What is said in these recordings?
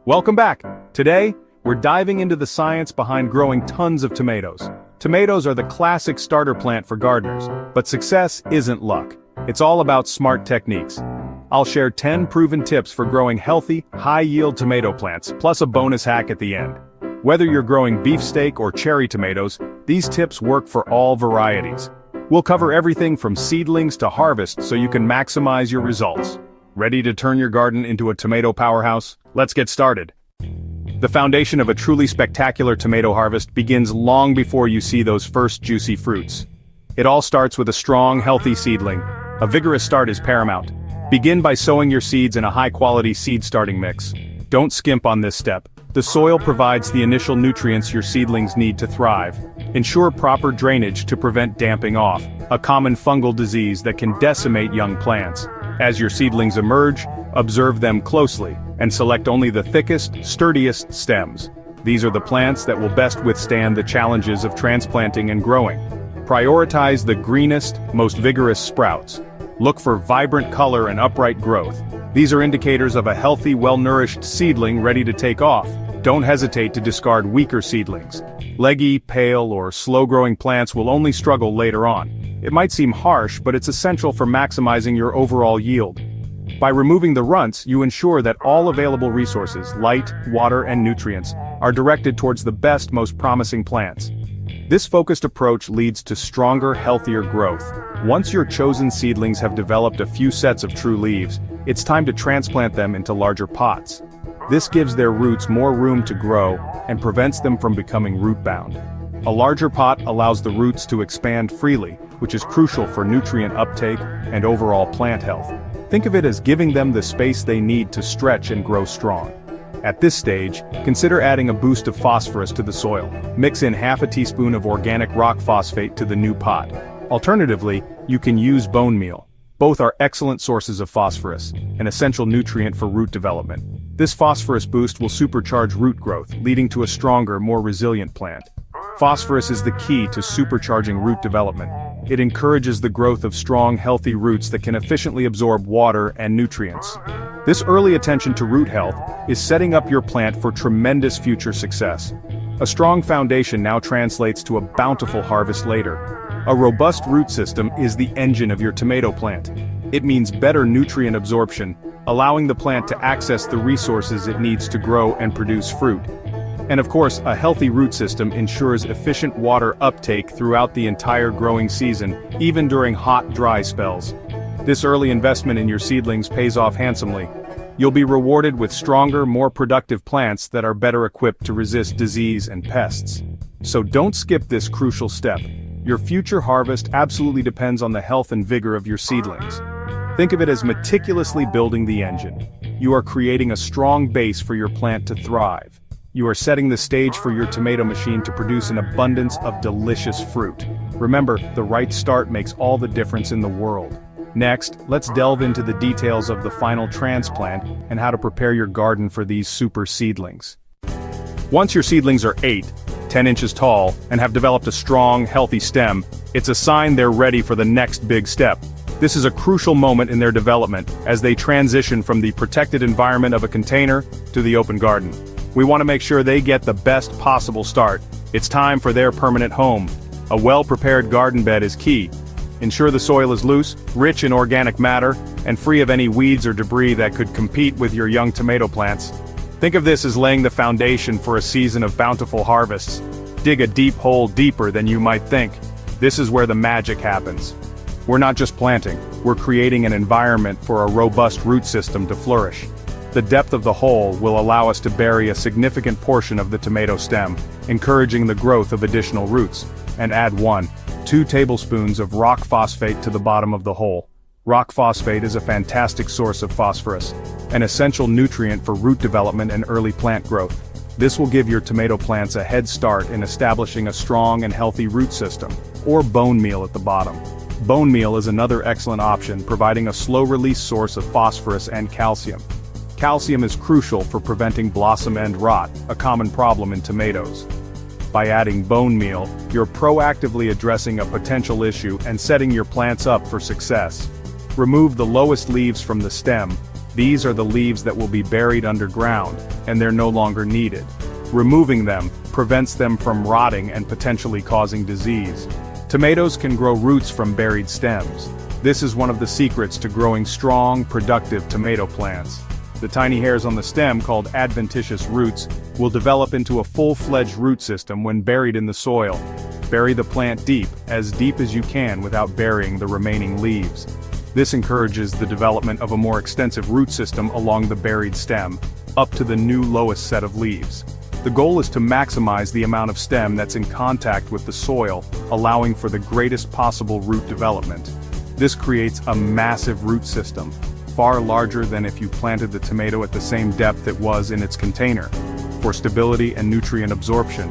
Welcome back. Today, we're diving into the science behind growing tons of tomatoes. Tomatoes are the classic starter plant for gardeners, but success isn't luck. It's all about smart techniques. I'll share 10 proven tips for growing healthy, high-yield tomato plants, plus a bonus hack at the end. Whether you're growing beefsteak or cherry tomatoes, these tips work for all varieties. We'll cover everything from seedlings to harvest so you can maximize your results. Ready to turn your garden into a tomato powerhouse? Let's get started. The foundation of a truly spectacular tomato harvest begins long before you see those first juicy fruits. It all starts with a strong, healthy seedling. A vigorous start is paramount. Begin by sowing your seeds in a high-quality seed starting mix. Don't skimp on this step. The soil provides the initial nutrients your seedlings need to thrive. Ensure proper drainage to prevent damping off, a common fungal disease that can decimate young plants. As your seedlings emerge, observe them closely, and select only the thickest, sturdiest stems. These are the plants that will best withstand the challenges of transplanting and growing. Prioritize the greenest, most vigorous sprouts. Look for vibrant color and upright growth. These are indicators of a healthy, well-nourished seedling ready to take off. Don't hesitate to discard weaker seedlings. Leggy, pale, or slow-growing plants will only struggle later on. It might seem harsh, but it's essential for maximizing your overall yield. By removing the runts, you ensure that all available resources, light, water, and nutrients, are directed towards the best, most promising plants. This focused approach leads to stronger, healthier growth. Once your chosen seedlings have developed a few sets of true leaves, it's time to transplant them into larger pots. This gives their roots more room to grow and prevents them from becoming root-bound. A larger pot allows the roots to expand freely, which is crucial for nutrient uptake and overall plant health. Think of it as giving them the space they need to stretch and grow strong. At this stage, consider adding a boost of phosphorus to the soil. Mix in half a teaspoon of organic rock phosphate to the new pot. Alternatively, you can use bone meal. Both are excellent sources of phosphorus, an essential nutrient for root development. This phosphorus boost will supercharge root growth, leading to a stronger, more resilient plant. Phosphorus is the key to supercharging root development. It encourages the growth of strong, healthy roots that can efficiently absorb water and nutrients. This early attention to root health is setting up your plant for tremendous future success. A strong foundation now translates to a bountiful harvest later. A robust root system is the engine of your tomato plant. It means better nutrient absorption, allowing the plant to access the resources it needs to grow and produce fruit. And of course, a healthy root system ensures efficient water uptake throughout the entire growing season, even during hot, dry spells. This early investment in your seedlings pays off handsomely. You'll be rewarded with stronger, more productive plants that are better equipped to resist disease and pests. So don't skip this crucial step. Your future harvest absolutely depends on the health and vigor of your seedlings. Think of it as meticulously building the engine. You are creating a strong base for your plant to thrive. You are setting the stage for your tomato machine to produce an abundance of delicious fruit. Remember, the right start makes all the difference in the world. Next, let's delve into the details of the final transplant and how to prepare your garden for these super seedlings. Once your seedlings are 10 inches tall, and have developed a strong, healthy stem, it's a sign they're ready for the next big step. This is a crucial moment in their development as they transition from the protected environment of a container to the open garden. We want to make sure they get the best possible start. It's time for their permanent home. A well-prepared garden bed is key. Ensure the soil is loose, rich in organic matter, and free of any weeds or debris that could compete with your young tomato plants. Think of this as laying the foundation for a season of bountiful harvests. Dig a deep hole deeper than you might think. This is where the magic happens. We're not just planting, we're creating an environment for a robust root system to flourish. The depth of the hole will allow us to bury a significant portion of the tomato stem, encouraging the growth of additional roots, and add 1-2 tablespoons of rock phosphate to the bottom of the hole. Rock phosphate is a fantastic source of phosphorus, an essential nutrient for root development and early plant growth. This will give your tomato plants a head start in establishing a strong and healthy root system, or bone meal at the bottom. Bone meal is another excellent option, providing a slow-release source of phosphorus and calcium. Calcium is crucial for preventing blossom end rot, a common problem in tomatoes. By adding bone meal, you're proactively addressing a potential issue and setting your plants up for success. Remove the lowest leaves from the stem, These are the leaves that will be buried underground, and they're no longer needed. Removing them prevents them from rotting and potentially causing disease. Tomatoes can grow roots from buried stems. This is one of the secrets to growing strong, productive tomato plants. The tiny hairs on the stem, called adventitious roots, will develop into a full-fledged root system when buried in the soil. Bury the plant deep as you can without burying the remaining leaves. This encourages the development of a more extensive root system along the buried stem, up to the new lowest set of leaves. The goal is to maximize the amount of stem that's in contact with the soil, allowing for the greatest possible root development. This creates a massive root system, far larger than if you planted the tomato at the same depth it was in its container. For stability and nutrient absorption,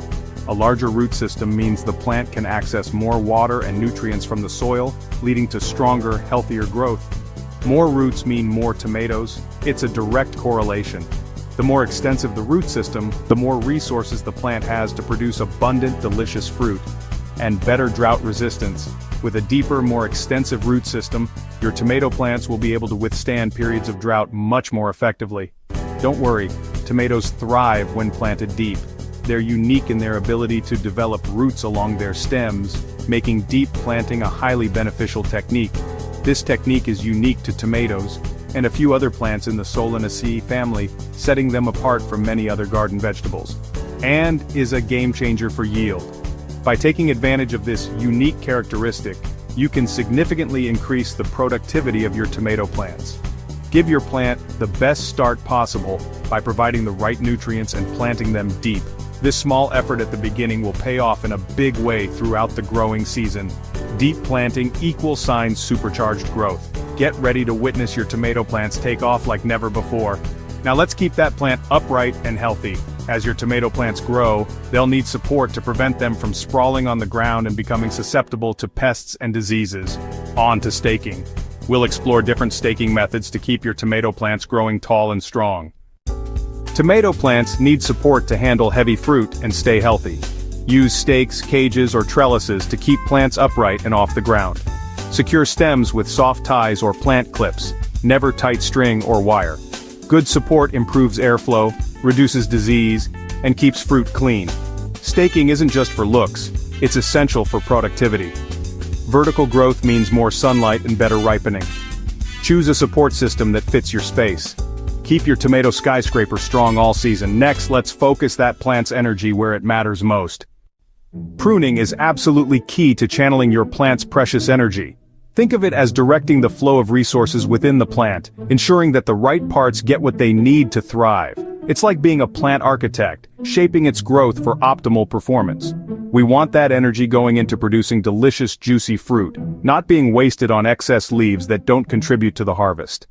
a larger root system means the plant can access more water and nutrients from the soil, leading to stronger, healthier growth. More roots mean more tomatoes. It's a direct correlation. The more extensive the root system, the more resources the plant has to produce abundant, delicious fruit. And better drought resistance. With a deeper, more extensive root system, your tomato plants will be able to withstand periods of drought much more effectively. Don't worry, tomatoes thrive when planted deep. They're unique in their ability to develop roots along their stems, making deep planting a highly beneficial technique. This technique is unique to tomatoes, and a few other plants in the Solanaceae family, setting them apart from many other garden vegetables. And is a game changer for yield. By taking advantage of this unique characteristic, you can significantly increase the productivity of your tomato plants. Give your plant the best start possible by providing the right nutrients and planting them deep. This small effort at the beginning will pay off in a big way throughout the growing season. Deep planting equals supercharged growth. Get ready to witness your tomato plants take off like never before. Now let's keep that plant upright and healthy. As your tomato plants grow, they'll need support to prevent them from sprawling on the ground and becoming susceptible to pests and diseases. On to staking. We'll explore different staking methods to keep your tomato plants growing tall and strong. Tomato plants need support to handle heavy fruit and stay healthy. Use stakes, cages, or trellises to keep plants upright and off the ground. Secure stems with soft ties or plant clips, never tight string or wire. Good support improves airflow, reduces disease, and keeps fruit clean. Staking isn't just for looks, it's essential for productivity. Vertical growth means more sunlight and better ripening. Choose a support system that fits your space. Keep your tomato skyscraper strong all season. Next, let's focus that plant's energy where it matters most. Pruning is absolutely key to channeling your plant's precious energy. Think of it as directing the flow of resources within the plant, ensuring that the right parts get what they need to thrive. It's like being a plant architect, shaping its growth for optimal performance. We want that energy going into producing delicious, juicy fruit, not being wasted on excess leaves that don't contribute to the harvest.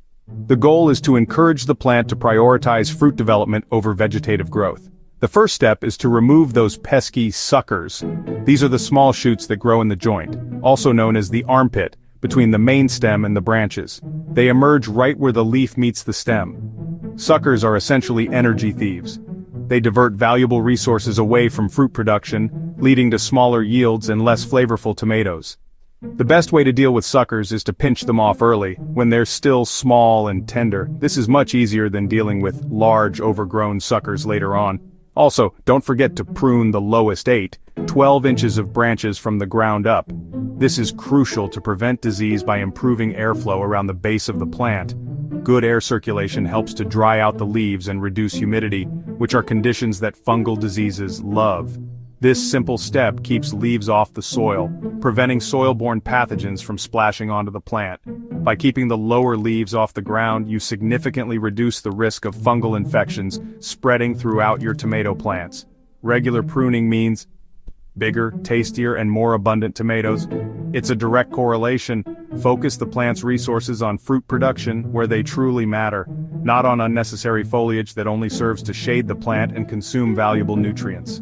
The goal is to encourage the plant to prioritize fruit development over vegetative growth. The first step is to remove those pesky suckers. These are the small shoots that grow in the joint, also known as the armpit, between the main stem and the branches. They emerge right where the leaf meets the stem. Suckers are essentially energy thieves. They divert valuable resources away from fruit production, leading to smaller yields and less flavorful tomatoes. The best way to deal with suckers is to pinch them off early, when they're still small and tender. This is much easier than dealing with large, overgrown suckers later on. Also, don't forget to prune the lowest 12 inches of branches from the ground up. This is crucial to prevent disease by improving airflow around the base of the plant. Good air circulation helps to dry out the leaves and reduce humidity, which are conditions that fungal diseases love. This simple step keeps leaves off the soil, preventing soil-borne pathogens from splashing onto the plant. By keeping the lower leaves off the ground, you significantly reduce the risk of fungal infections spreading throughout your tomato plants. Regular pruning means bigger, tastier, and more abundant tomatoes. It's a direct correlation. Focus the plant's resources on fruit production where they truly matter, not on unnecessary foliage that only serves to shade the plant and consume valuable nutrients.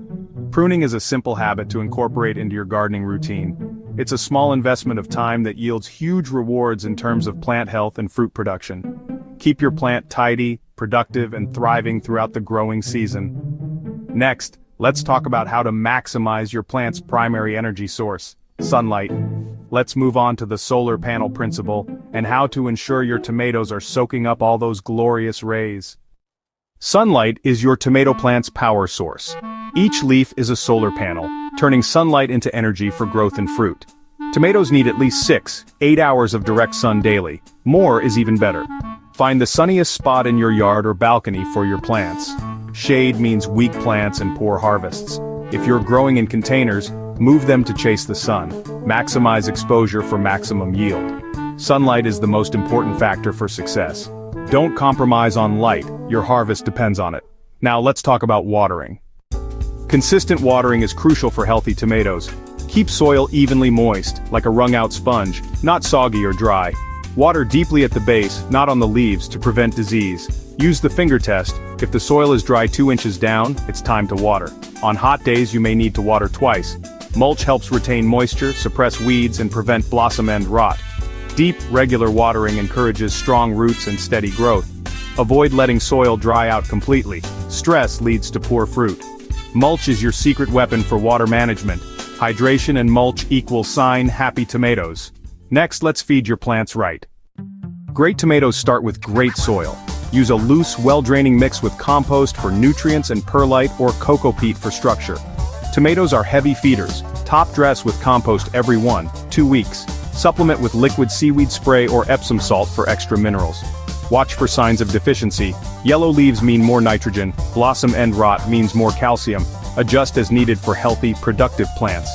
Pruning is a simple habit to incorporate into your gardening routine. It's a small investment of time that yields huge rewards in terms of plant health and fruit production. Keep your plant tidy, productive, and thriving throughout the growing season. Next, let's talk about how to maximize your plant's primary energy source, sunlight. Let's move on to the solar panel principle, and how to ensure your tomatoes are soaking up all those glorious rays. Sunlight is your tomato plant's power source. Each leaf is a solar panel, turning sunlight into energy for growth and fruit. Tomatoes need at least 6-8 hours of direct sun daily. More is even better. Find the sunniest spot in your yard or balcony for your plants. Shade means weak plants and poor harvests. If you're growing in containers, move them to chase the sun. Maximize exposure for maximum yield. Sunlight is the most important factor for success. Don't compromise on light, your harvest depends on it. Now let's talk about watering. Consistent watering is crucial for healthy tomatoes. Keep soil evenly moist, like a wrung-out sponge, not soggy or dry. Water deeply at the base, not on the leaves, to prevent disease. Use the finger test. If the soil is dry 2 inches down, it's time to water. On hot days you may need to water twice. Mulch helps retain moisture, suppress weeds, and prevent blossom end rot. Deep, regular watering encourages strong roots and steady growth. Avoid letting soil dry out completely. Stress leads to poor fruit. Mulch is your secret weapon for water management. Hydration and mulch equal happy tomatoes. Next, let's feed your plants right. Great tomatoes start with great soil. Use a loose, well-draining mix with compost for nutrients and perlite or cocoa peat for structure. Tomatoes are heavy feeders. Top dress with compost every 1-2 weeks. Supplement with liquid seaweed spray or Epsom salt for extra minerals. Watch for signs of deficiency. Yellow leaves mean more nitrogen. Blossom end rot means more calcium. Adjust as needed for healthy, productive plants.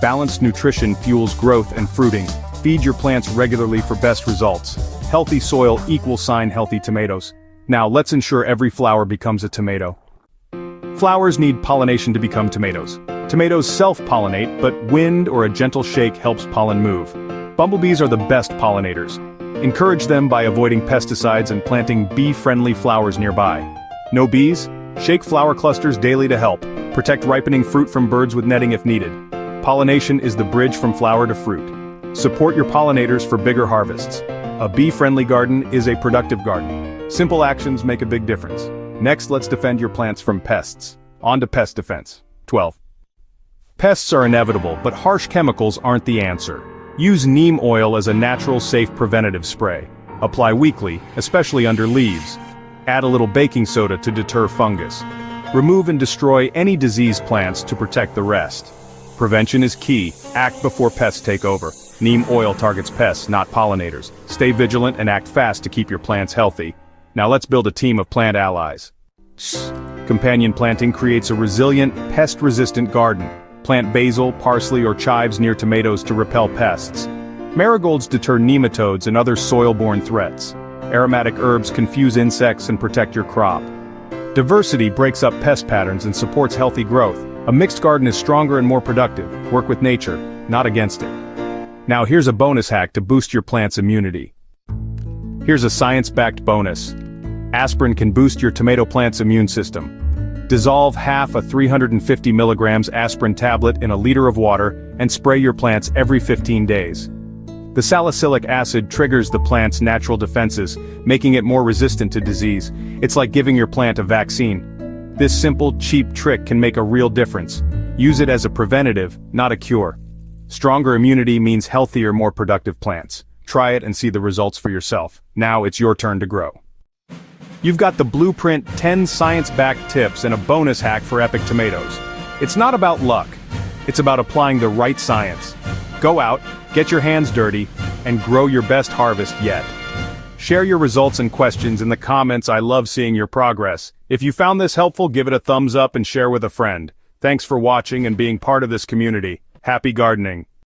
Balanced nutrition fuels growth and fruiting. Feed your plants regularly for best results. Healthy soil equals healthy tomatoes. Now let's ensure every flower becomes a tomato. Flowers need pollination to become tomatoes. Tomatoes self-pollinate, but wind or a gentle shake helps pollen move. Bumblebees are the best pollinators. Encourage them by avoiding pesticides and planting bee-friendly flowers nearby. No bees? Shake flower clusters daily to help. Protect ripening fruit from birds with netting if needed. Pollination is the bridge from flower to fruit. Support your pollinators for bigger harvests. A bee-friendly garden is a productive garden. Simple actions make a big difference. Next, let's defend your plants from pests. On to pest defense. 12. Pests are inevitable, but harsh chemicals aren't the answer. Use neem oil as a natural, safe preventative spray. Apply weekly, especially under leaves. Add a little baking soda to deter fungus. Remove and destroy any diseased plants to protect the rest. Prevention is key. Act before pests take over. Neem oil targets pests, not pollinators. Stay vigilant and act fast to keep your plants healthy. Now let's build a team of plant allies. Companion planting creates a resilient, pest-resistant garden. Plant basil, parsley, or chives near tomatoes to repel pests. Marigolds deter nematodes and other soil-borne threats. Aromatic herbs confuse insects and protect your crop. Diversity breaks up pest patterns and supports healthy growth. A mixed garden is stronger and more productive. Work with nature, not against it. Now here's a bonus hack to boost your plant's immunity. Here's a science-backed bonus. Aspirin can boost your tomato plant's immune system. Dissolve half a 350 milligrams aspirin tablet in a liter of water and spray your plants every 15 days. The salicylic acid triggers the plant's natural defenses, making it more resistant to disease. It's like giving your plant a vaccine. This simple, cheap trick can make a real difference. Use it as a preventative, not a cure. Stronger immunity means healthier, more productive plants. Try it and see the results for yourself. Now it's your turn to grow. You've got the blueprint 10 science-backed tips and a bonus hack for epic tomatoes. It's not about luck. It's about applying the right science. Go out, get your hands dirty, and grow your best harvest yet. Share your results and questions in the comments. I love seeing your progress. If you found this helpful, give it a thumbs up and share with a friend. Thanks for watching and being part of this community. Happy gardening.